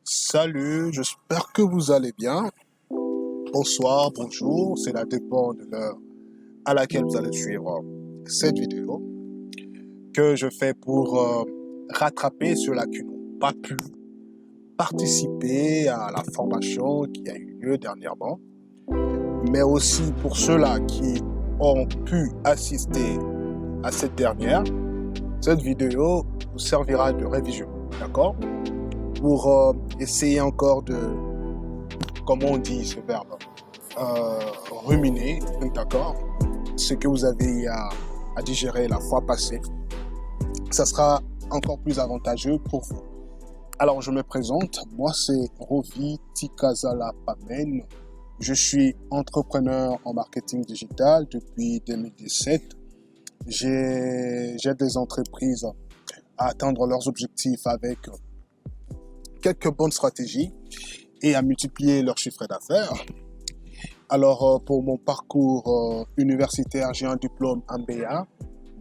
Salut, j'espère que vous allez bien. Bonsoir, bonjour, cela dépend de l'heure à laquelle vous allez suivre cette vidéo que je fais pour rattraper ceux-là qui n'ont pas pu participer à la formation qui a eu lieu dernièrement, mais aussi pour ceux-là qui ont pu assister à cette dernière. Cette vidéo vous servira de révision, d'accord? Pour essayer encore de, comment on dit ce verbe, ruminer, d'accord, ce que vous avez à digérer la fois passée. Ça sera encore plus avantageux pour vous. Alors, je me présente. Moi, c'est Rovi Tikazala Pamen. Je suis entrepreneur en marketing digital depuis 2017. J'aide des entreprises à atteindre leurs objectifs avec quelques bonnes stratégies et à multiplier leur chiffre d'affaires. Alors, pour mon parcours universitaire, j'ai un diplôme MBA,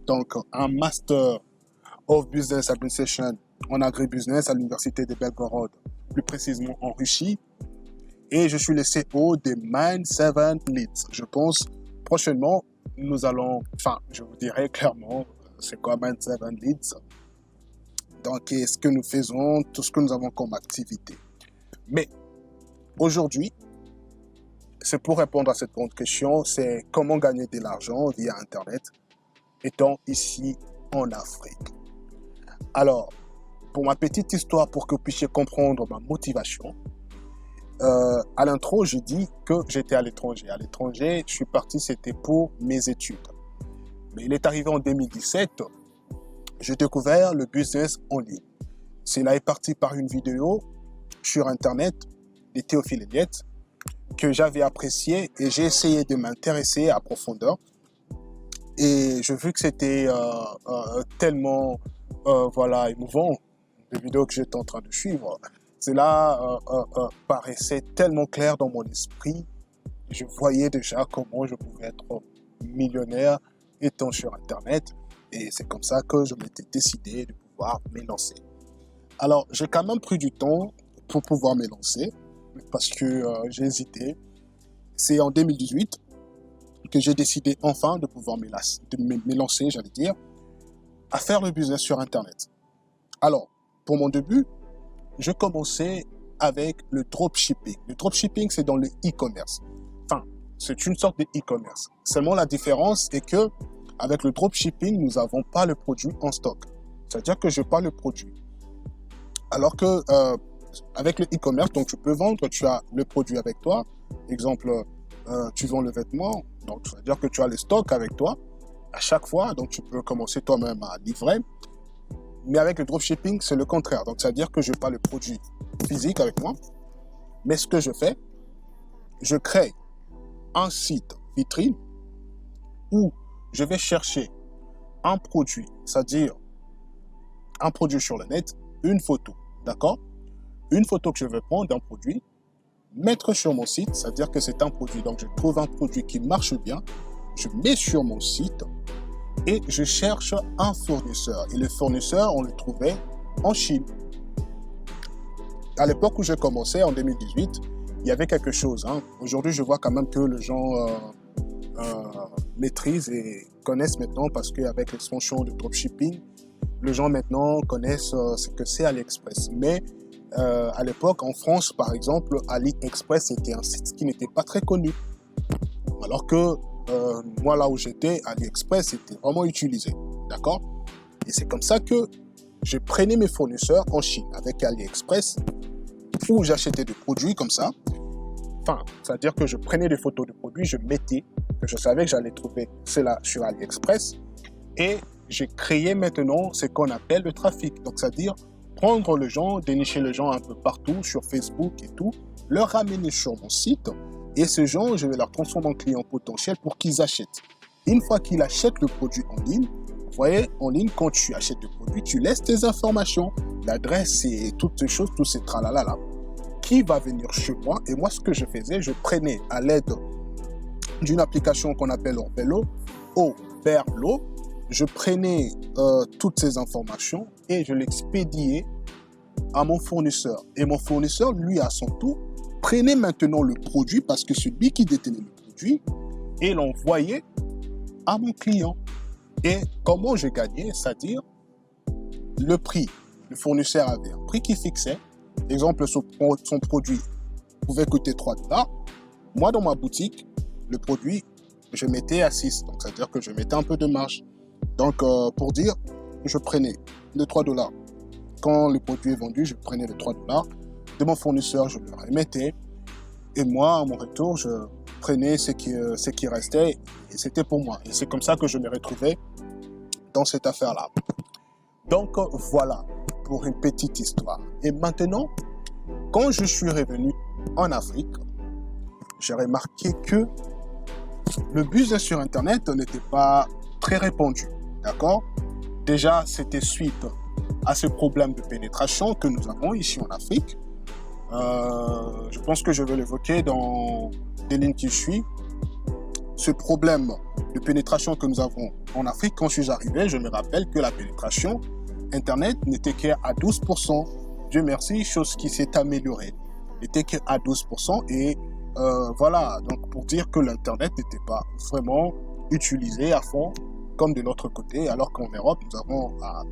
donc un Master of Business Administration en agribusiness à l'université de Belgorod, plus précisément en Russie. Et je suis le CEO des Mind 7 Leads. Je pense prochainement, je vous dirai clairement c'est quoi Mind 7 Leads. Donc, ce que nous faisons, tout ce que nous avons comme activité. Mais aujourd'hui, c'est pour répondre à cette grande question, c'est comment gagner de l'argent via Internet, étant ici en Afrique. Alors, pour ma petite histoire, pour que vous puissiez comprendre ma motivation, à l'intro, je dis que j'étais à l'étranger. À l'étranger, je suis parti, c'était pour mes études. Mais il est arrivé en 2017, j'ai découvert le business en ligne. Cela est parti par une vidéo sur Internet de Théophile Elliott que j'avais apprécié et j'ai essayé de m'intéresser à profondeur. Et je vu que c'était tellement émouvant, les vidéos que j'étais en train de suivre. Cela paraissait tellement clair dans mon esprit. Je voyais déjà comment je pouvais être millionnaire étant sur Internet. Et c'est comme ça que je m'étais décidé de pouvoir m'élancer. Alors, j'ai quand même pris du temps pour pouvoir m'élancer parce que j'ai hésité. C'est en 2018 que j'ai décidé enfin de pouvoir m'élancer, j'allais dire, à faire le business sur Internet. Alors, pour mon début, je commençais avec le dropshipping. Le dropshipping, c'est dans le e-commerce. Enfin, c'est une sorte de e-commerce. Seulement, la différence est que avec le dropshipping, nous n'avons pas le produit en stock. C'est-à-dire que je n'ai pas le produit. Alors que avec le e-commerce, donc tu peux vendre, tu as le produit avec toi. Exemple, tu vends le vêtement, donc ça veut dire que tu as le stock avec toi à chaque fois, donc tu peux commencer toi-même à livrer. Mais avec le dropshipping, c'est le contraire. Donc ça veut dire que je n'ai pas le produit physique avec moi. Mais ce que je fais, je crée un site vitrine où je vais chercher un produit, c'est-à-dire un produit sur le net, une photo, d'accord? Une photo que je vais prendre d'un produit, mettre sur mon site, c'est-à-dire que c'est un produit. Donc, je trouve un produit qui marche bien, je mets sur mon site et je cherche un fournisseur. Et le fournisseur, on le trouvait en Chine. À l'époque où j'ai commencé, en 2018, il y avait quelque chose. Aujourd'hui, je vois quand même que les gens maîtrisent et connaissent maintenant parce qu'avec l'expansion du dropshipping, les gens maintenant connaissent ce que c'est AliExpress. Mais à l'époque, en France, par exemple, AliExpress était un site qui n'était pas très connu. Alors que moi, là où j'étais, AliExpress était vraiment utilisé. D'accord? Et c'est comme ça que je prenais mes fournisseurs en Chine avec AliExpress où j'achetais des produits comme ça. Enfin, c'est-à-dire que je prenais des photos de produits, je mettais, que je savais que j'allais trouver cela sur AliExpress et j'ai créé maintenant ce qu'on appelle le trafic. Donc, c'est-à-dire prendre les gens, dénicher les gens un peu partout sur Facebook et tout, leur ramener sur mon site et ces gens, je vais leur transformer en clients potentiels pour qu'ils achètent. Une fois qu'ils achètent le produit en ligne, vous voyez, en ligne, quand tu achètes le produit, tu laisses tes informations, l'adresse et toutes ces choses, tous ces tralalala, qui va venir chez moi. Et moi, ce que je faisais, je prenais à l'aide d'une application qu'on appelle Oberlo, je prenais toutes ces informations et je l'expédiais à mon fournisseur. Et mon fournisseur, lui, à son tour, prenait maintenant le produit parce que celui qui détenait le produit et l'envoyait à mon client. Et comment j'ai gagné? C'est-à-dire le prix. Le fournisseur avait un prix qui fixait. Exemple, son produit pouvait coûter 3 dollars. Moi, dans ma boutique, le produit, je mettais à 6. Donc, c'est-à-dire que je mettais un peu de marge. Donc, pour dire, je prenais les 3 dollars. Quand le produit est vendu, je prenais les 3 dollars. De mon fournisseur, je le remettais. Et moi, à mon retour, je prenais ce qui restait. Et c'était pour moi. Et c'est comme ça que je me retrouvais dans cette affaire-là. Donc, voilà pour une petite histoire. Et maintenant, quand je suis revenu en Afrique, j'ai remarqué que le business sur Internet n'était pas très répandu. D'accord? Déjà, c'était suite à ce problème de pénétration que nous avons ici en Afrique. Je pense que je vais l'évoquer dans les lignes qui suivent. Ce problème de pénétration que nous avons en Afrique, quand je suis arrivé, je me rappelle que la pénétration Internet n'était qu'à 12%. Dieu merci, chose qui s'est améliorée. N'était qu'à 12%. Et voilà, donc pour dire que l'Internet n'était pas vraiment utilisé à fond comme de l'autre côté, alors qu'en Europe,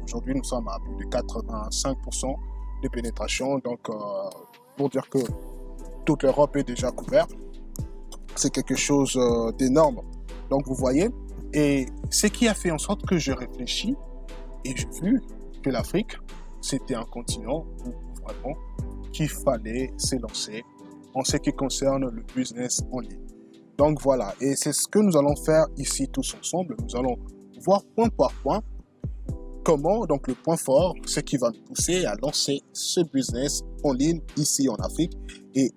aujourd'hui, nous sommes à plus de 85% de pénétration. Donc, pour dire que toute l'Europe est déjà couverte, c'est quelque chose d'énorme. Donc, vous voyez, et ce qui a fait en sorte que je réfléchis et j'ai vu que l'Afrique, c'était un continent où vraiment qu'il fallait s'élancer en ce qui concerne le business en ligne. Donc voilà, et c'est ce que nous allons faire ici tous ensemble. Nous allons voir point par point comment, donc le point fort, ce qui va nous pousser à lancer ce business en ligne ici en Afrique et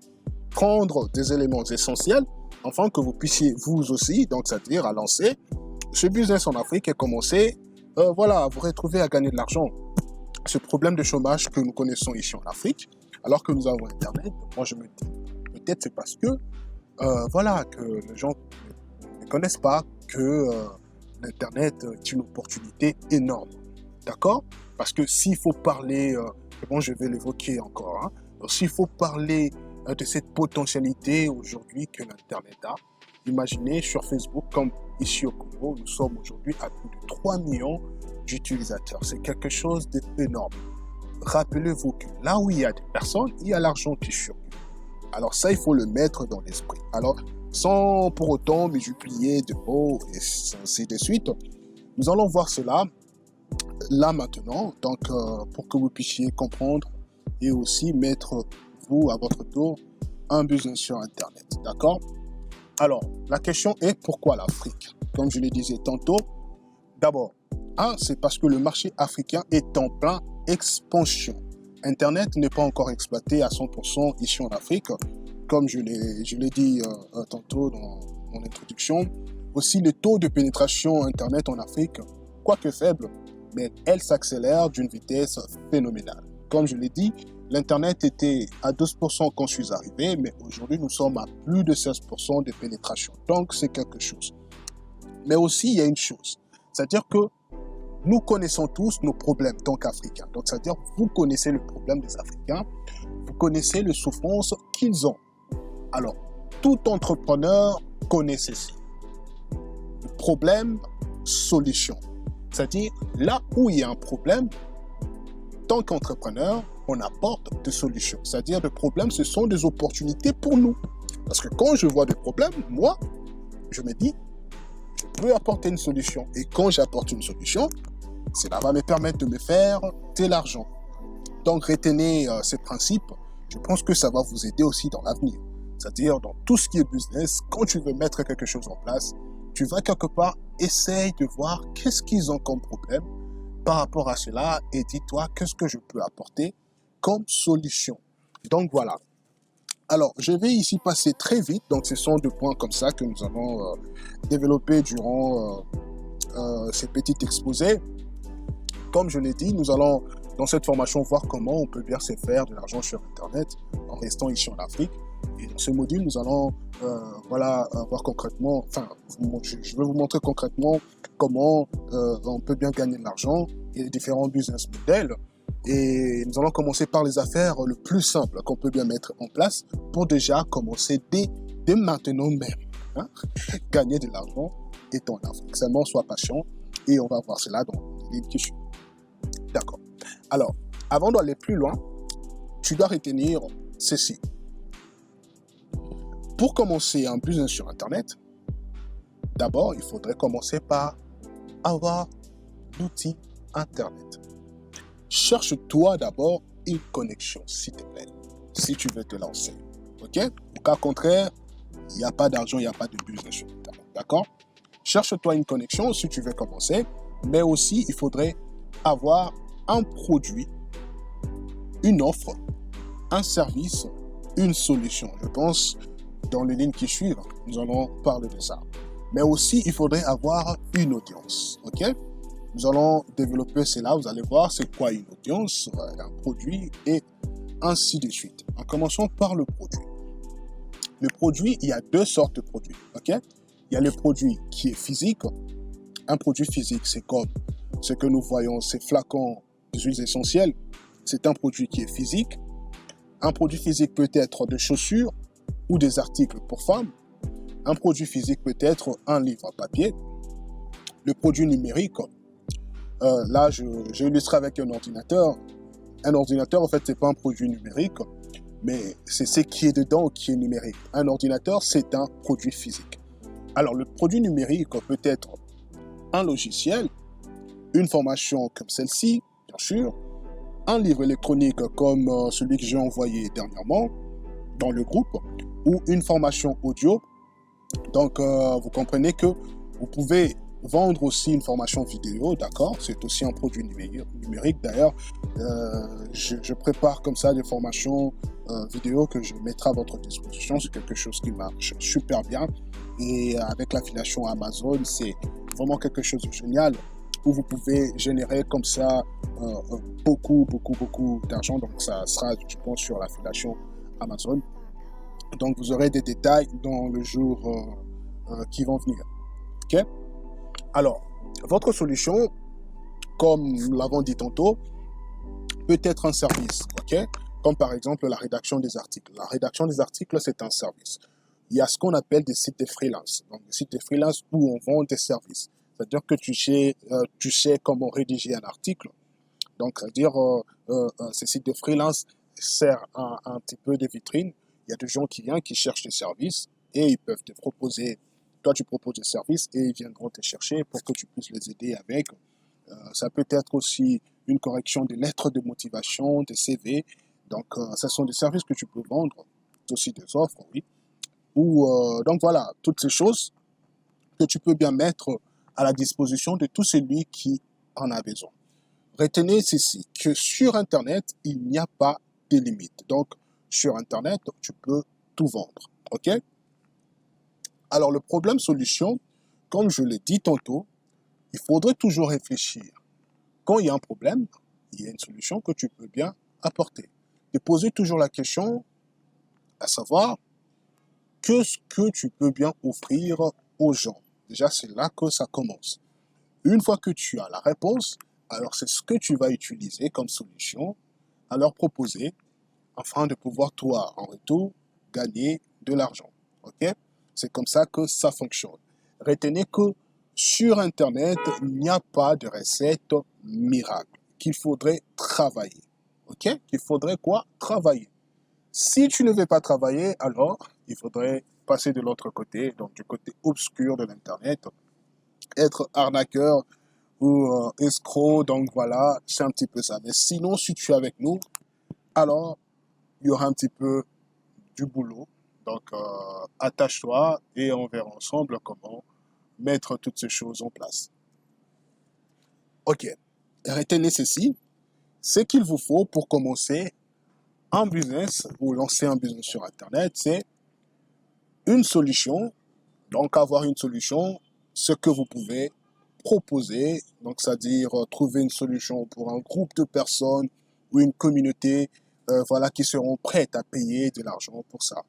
prendre des éléments essentiels afin que vous puissiez vous aussi, donc c'est-à-dire à lancer ce business en Afrique et commencer voilà, à vous retrouver à gagner de l'argent. Ce problème de chômage que nous connaissons ici en Afrique, alors que nous avons Internet, moi je me dis, peut-être c'est parce que voilà, que les gens ne connaissent pas que l'Internet est une opportunité énorme. D'accord? Parce que s'il faut parler, bon, je vais l'évoquer encore, hein, s'il faut parler de cette potentialité aujourd'hui que l'Internet a, imaginez sur Facebook, comme ici au Congo, nous sommes aujourd'hui à plus de 3 millions d'utilisateurs. C'est quelque chose d'énorme. Rappelez-vous que là où il y a des personnes, il y a l'argent qui circule. Alors ça, il faut le mettre dans l'esprit. Alors, sans pour autant multiplier de mots et ainsi de suite, nous allons voir cela là maintenant, donc pour que vous puissiez comprendre et aussi mettre, vous, à votre tour, un business sur Internet. D'accord? Alors, la question est pourquoi l'Afrique? Comme je le disais tantôt, d'abord, c'est parce que le marché africain est en plein expansion. Internet n'est pas encore exploité à 100% ici en Afrique, comme je l'ai dit tantôt dans mon introduction. Aussi, le taux de pénétration Internet en Afrique, quoique faible, mais elle s'accélère d'une vitesse phénoménale. Comme je l'ai dit, l'Internet était à 12% quand je suis arrivé, mais aujourd'hui, nous sommes à plus de 16% de pénétration. Donc, c'est quelque chose. Mais aussi, il y a une chose, c'est-à-dire que nous connaissons tous nos problèmes tant qu'Africains. Donc, c'est-à-dire, vous connaissez le problème des Africains, vous connaissez les souffrances qu'ils ont. Alors, tout entrepreneur connaît ceci. Le problème, solution. C'est-à-dire, là où il y a un problème, tant qu'entrepreneur, on apporte des solutions. C'est-à-dire, les problèmes, ce sont des opportunités pour nous. Parce que quand je vois des problèmes, moi, je me dis, je peux apporter une solution. Et quand j'apporte une solution, cela va me permettre de me faire de l'argent. Donc, retenez ces principes. Je pense que ça va vous aider aussi dans l'avenir. C'est-à-dire, dans tout ce qui est business, quand tu veux mettre quelque chose en place, tu vas quelque part, essaye de voir qu'est-ce qu'ils ont comme problème par rapport à cela et dis-toi qu'est-ce que je peux apporter comme solution. Donc, voilà. Alors, je vais ici passer très vite. Donc, ce sont 2 points comme ça que nous allons développer durant ces petits exposés. Comme je l'ai dit, nous allons dans cette formation voir comment on peut bien se faire de l'argent sur Internet en restant ici en Afrique. Et dans ce module, nous allons voir concrètement, je vais vous montrer concrètement comment on peut bien gagner de l'argent et les différents business models. Et nous allons commencer par les affaires le plus simple qu'on peut bien mettre en place pour déjà commencer dès maintenant même. Hein? Gagner de l'argent étant en Afrique. Seulement, sois patient et on va voir cela dans les lignes qui suivent. D'accord. Alors, avant d'aller plus loin, tu dois retenir ceci. Pour commencer un business sur Internet, d'abord, il faudrait commencer par avoir l'outil Internet. Cherche-toi d'abord une connexion, s'il te plaît, si tu veux te lancer. OK? Au cas contraire, il n'y a pas d'argent, il n'y a pas de business sur Internet. D'accord? Cherche-toi une connexion si tu veux commencer, mais aussi, il faudrait avoir un produit, une offre, un service, une solution. Je pense, dans les lignes qui suivent, nous allons parler de ça. Mais aussi, il faudrait avoir une audience. OK? Nous allons développer cela. Vous allez voir c'est quoi une audience, un produit et ainsi de suite. En commençant par le produit. Le produit, il y a deux sortes de produits. OK? Il y a le produit qui est physique. Un produit physique, c'est comme ce que nous voyons, ces flacons d'huiles essentielles. C'est un produit qui est physique. Un produit physique peut être des chaussures ou des articles pour femmes. Un produit physique peut être un livre papier. Le produit numérique, là, j'ai illustré avec un ordinateur. Un ordinateur, en fait, c'est pas un produit numérique, mais c'est ce qui est dedans qui est numérique. Un ordinateur, c'est un produit physique. Alors, le produit numérique peut être un logiciel, une formation comme celle-ci, bien sûr, un livre électronique comme celui que j'ai envoyé dernièrement dans le groupe, ou une formation audio. Donc, vous comprenez que vous pouvez vendre aussi une formation vidéo, d'accord? C'est aussi un produit numérique. D'ailleurs, je prépare comme ça des formations vidéo que je mettrai à votre disposition. C'est quelque chose qui marche super bien. Et avec l'affiliation Amazon, c'est vraiment quelque chose de génial où vous pouvez générer comme ça beaucoup d'argent. Donc, ça sera, je pense, sur l'affiliation Amazon. Donc, vous aurez des détails dans le jour qui vont venir. OK? Alors, votre solution, comme nous l'avons dit tantôt, peut être un service. OK? Comme par exemple la rédaction des articles. La rédaction des articles, c'est un service. Il y a ce qu'on appelle des sites de freelance. Donc, des sites de freelance où on vend des services. C'est-à-dire que tu sais comment rédiger un article. Donc, c'est-à-dire ces sites de freelance servent un petit peu de vitrine. Il y a des gens qui viennent, qui cherchent des services et ils peuvent te proposer, toi tu proposes des services et ils viendront te chercher pour que tu puisses les aider avec. Ça peut être aussi une correction des lettres de motivation, des CV. Donc, ce sont des services que tu peux vendre, aussi des offres, oui. Donc voilà, toutes ces choses que tu peux bien mettre à la disposition de tout celui qui en a besoin. Retenez ceci, que sur Internet, il n'y a pas de limite. Donc, sur Internet, tu peux tout vendre. OK? Alors, le problème-solution, comme je l'ai dit tantôt, il faudrait toujours réfléchir. Quand il y a un problème, il y a une solution que tu peux bien apporter. Et poser toujours la question, à savoir, qu'est-ce que tu peux bien offrir aux gens? Déjà, c'est là que ça commence. Une fois que tu as la réponse, alors c'est ce que tu vas utiliser comme solution à leur proposer afin de pouvoir, toi, en retour, gagner de l'argent. OK? C'est comme ça que ça fonctionne. Retenez que sur Internet, il n'y a pas de recette miracle, qu'il faudrait travailler. OK? Qu'il faudrait quoi? Travailler. Si tu ne veux pas travailler, alors il faudrait passer de l'autre côté, donc du côté obscur de l'Internet, être arnaqueur ou escroc, donc voilà, c'est un petit peu ça. Mais sinon, si tu es avec nous, alors il y aura un petit peu du boulot. Donc, attache-toi et on verra ensemble comment mettre toutes ces choses en place. OK. Retenez ceci. Ce qu'il vous faut pour commencer un business ou lancer un business sur Internet, c'est une solution. Donc, avoir une solution, ce que vous pouvez proposer, donc c'est-à-dire trouver une solution pour un groupe de personnes ou une communauté voilà, qui seront prêtes à payer de l'argent pour ça.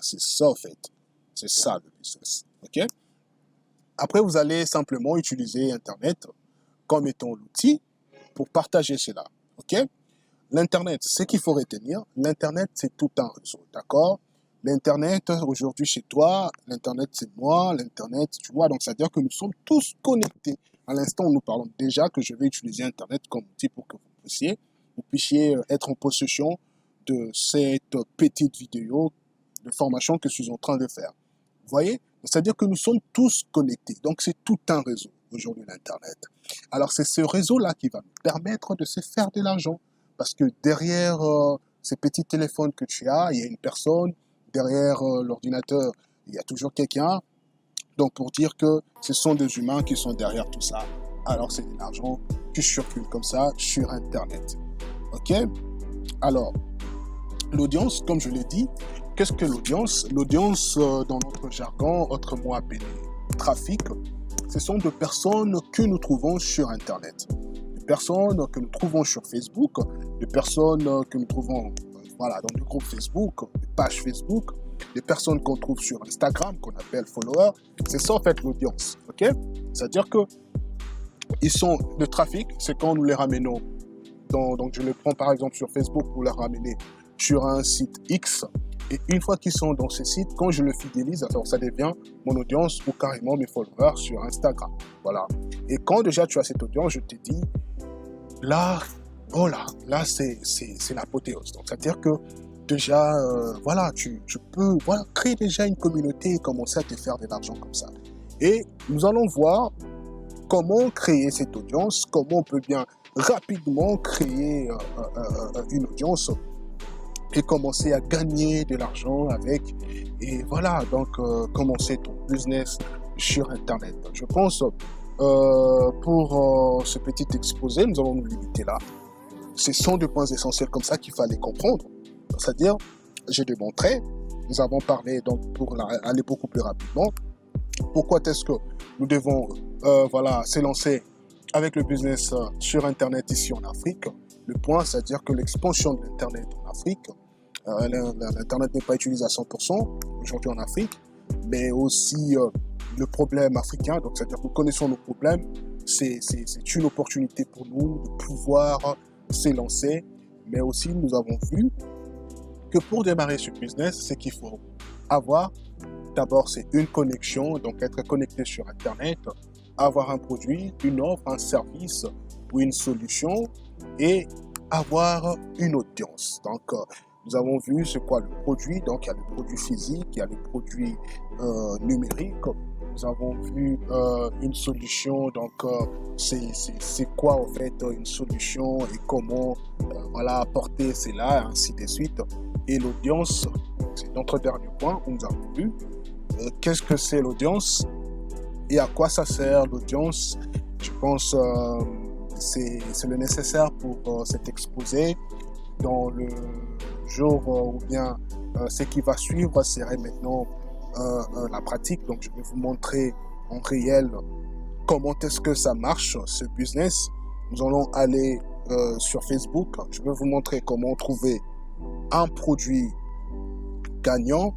C'est ça, en fait. C'est ça, le business. OK? Après, vous allez simplement utiliser Internet comme étant l'outil pour partager cela. OK? l'Internet, ce qu'il faut retenir, l'Internet, c'est tout un réseau, d'accord? L'Internet, aujourd'hui chez toi, l'Internet, c'est moi, l'Internet, tu vois, donc c'est-à-dire que nous sommes tous connectés. À l'instant où nous parlons déjà que je vais utiliser Internet comme outil pour que vous puissiez être en possession de cette petite vidéo de formation que je suis en train de faire. Vous voyez? C'est-à-dire que nous sommes tous connectés. Donc, c'est tout un réseau aujourd'hui, l'Internet. Alors, c'est ce réseau-là qui va nous permettre de se faire de l'argent. Parce que derrière ces petits téléphones que tu as, il y a une personne. Derrière l'ordinateur, il y a toujours quelqu'un. Donc, pour dire que ce sont des humains qui sont derrière tout ça. Alors, c'est de l'argent qui circule comme ça sur Internet. OK? Alors, l'audience, comme je l'ai dit, qu'est-ce que l'audience? L'audience, dans notre jargon, autrement appelé trafic, ce sont des personnes que nous trouvons sur Internet. Des personnes que nous trouvons sur Facebook, des personnes que nous trouvons voilà, dans le groupe Facebook, des pages Facebook, des personnes qu'on trouve sur Instagram, qu'on appelle followers. C'est ça, en fait, l'audience. OK? C'est-à-dire que ils sont le trafic, c'est quand nous les ramenons. Donc, je les prends par exemple sur Facebook pour les ramener sur un site X. Et une fois qu'ils sont dans ce site, quand je le fidélise, alors ça devient mon audience ou carrément mes followers sur Instagram. Voilà. Et quand déjà tu as cette audience, je te dis, là, oh là c'est l'apothéose. Donc, c'est-à-dire que déjà, voilà, tu peux voilà, créer déjà une communauté et commencer à te faire de l'argent comme ça. Et nous allons voir comment créer cette audience, comment on peut bien rapidement créer une audience et commencer à gagner de l'argent avec. Et voilà, donc commencer ton business sur Internet. Je pense pour ce petit exposé, nous allons nous limiter là. Ce sont des points essentiels comme ça qu'il fallait comprendre. C'est-à-dire, j'ai démontré, nous avons parlé, donc pour aller beaucoup plus rapidement, pourquoi est-ce que nous devons voilà, s'élancer avec le business sur Internet ici en Afrique. Le point, c'est-à-dire que l'expansion de l'Internet en Afrique, l'Internet n'est pas utilisé à 100% aujourd'hui en Afrique, mais aussi le problème africain, donc c'est-à-dire que nous connaissons nos problèmes, c'est une opportunité pour nous de pouvoir s'élancer, mais aussi nous avons vu que pour démarrer ce business, c'est qu'il faut avoir, d'abord c'est une connexion, donc être connecté sur Internet, avoir un produit, une offre, un service ou une solution et avoir une audience. Donc, nous avons vu c'est quoi le produit. Donc, il y a le produit physique, il y a le produit numérique. Nous avons vu une solution. Donc, c'est quoi en fait une solution et comment voilà, apporter cela, ainsi de suite. Et l'audience, c'est notre dernier point où nous avons vu qu'est-ce que c'est l'audience et à quoi ça sert l'audience. Je pense c'est le nécessaire pour cet exposé. Dans le jour ou bien ce qui va suivre serait maintenant la pratique. Donc je vais vous montrer en réel comment est-ce que ça marche ce business. Nous allons aller sur Facebook. Je vais vous montrer comment trouver un produit gagnant,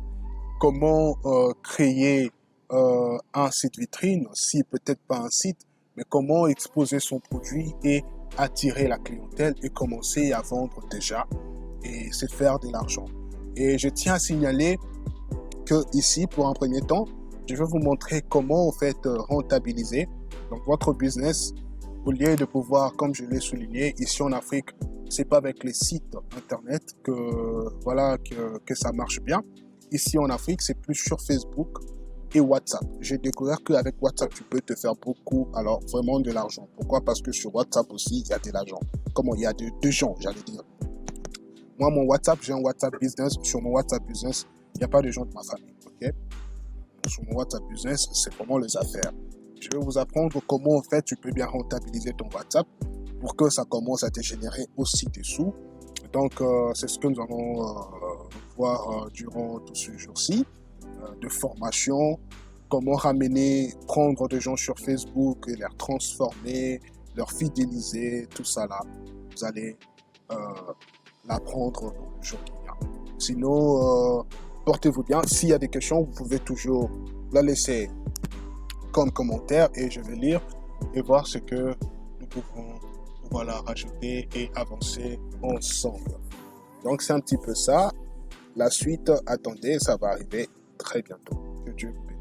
comment créer un site vitrine, si peut-être pas un site, mais comment exposer son produit et attirer la clientèle et commencer à vendre déjà et se faire de l'argent. Et je tiens à signaler que ici, pour un premier temps, je vais vous montrer comment en fait rentabiliser donc votre business au lieu de pouvoir, comme je l'ai souligné, ici en Afrique, c'est pas avec les sites internet voilà que ça marche bien. Ici en Afrique, c'est plus sur Facebook et WhatsApp. J'ai découvert qu'avec WhatsApp, tu peux te faire beaucoup, alors vraiment de l'argent. Pourquoi? Parce que sur WhatsApp aussi, il y a de l'argent. Comment? Il y a deux gens, j'allais dire. Moi, mon WhatsApp, j'ai un WhatsApp business. Sur mon WhatsApp business, il n'y a pas de gens de ma famille. Ok? Sur mon WhatsApp business, c'est vraiment les affaires. Je vais vous apprendre comment, en fait, tu peux bien rentabiliser ton WhatsApp pour que ça commence à te générer aussi des sous. Donc, c'est ce que nous allons voir durant tout ce jour-ci. De formation, comment ramener, prendre des gens sur Facebook et les transformer, leur fidéliser, tout ça là, vous allez l'apprendre dans le jour qui vient. Sinon, portez-vous bien. S'il y a des questions, vous pouvez toujours la laisser comme commentaire et je vais lire et voir ce que nous pouvons pouvoir la rajouter et avancer ensemble. Donc c'est un petit peu ça. La suite, attendez, ça va arriver très bientôt. Que Dieu vous bénisse.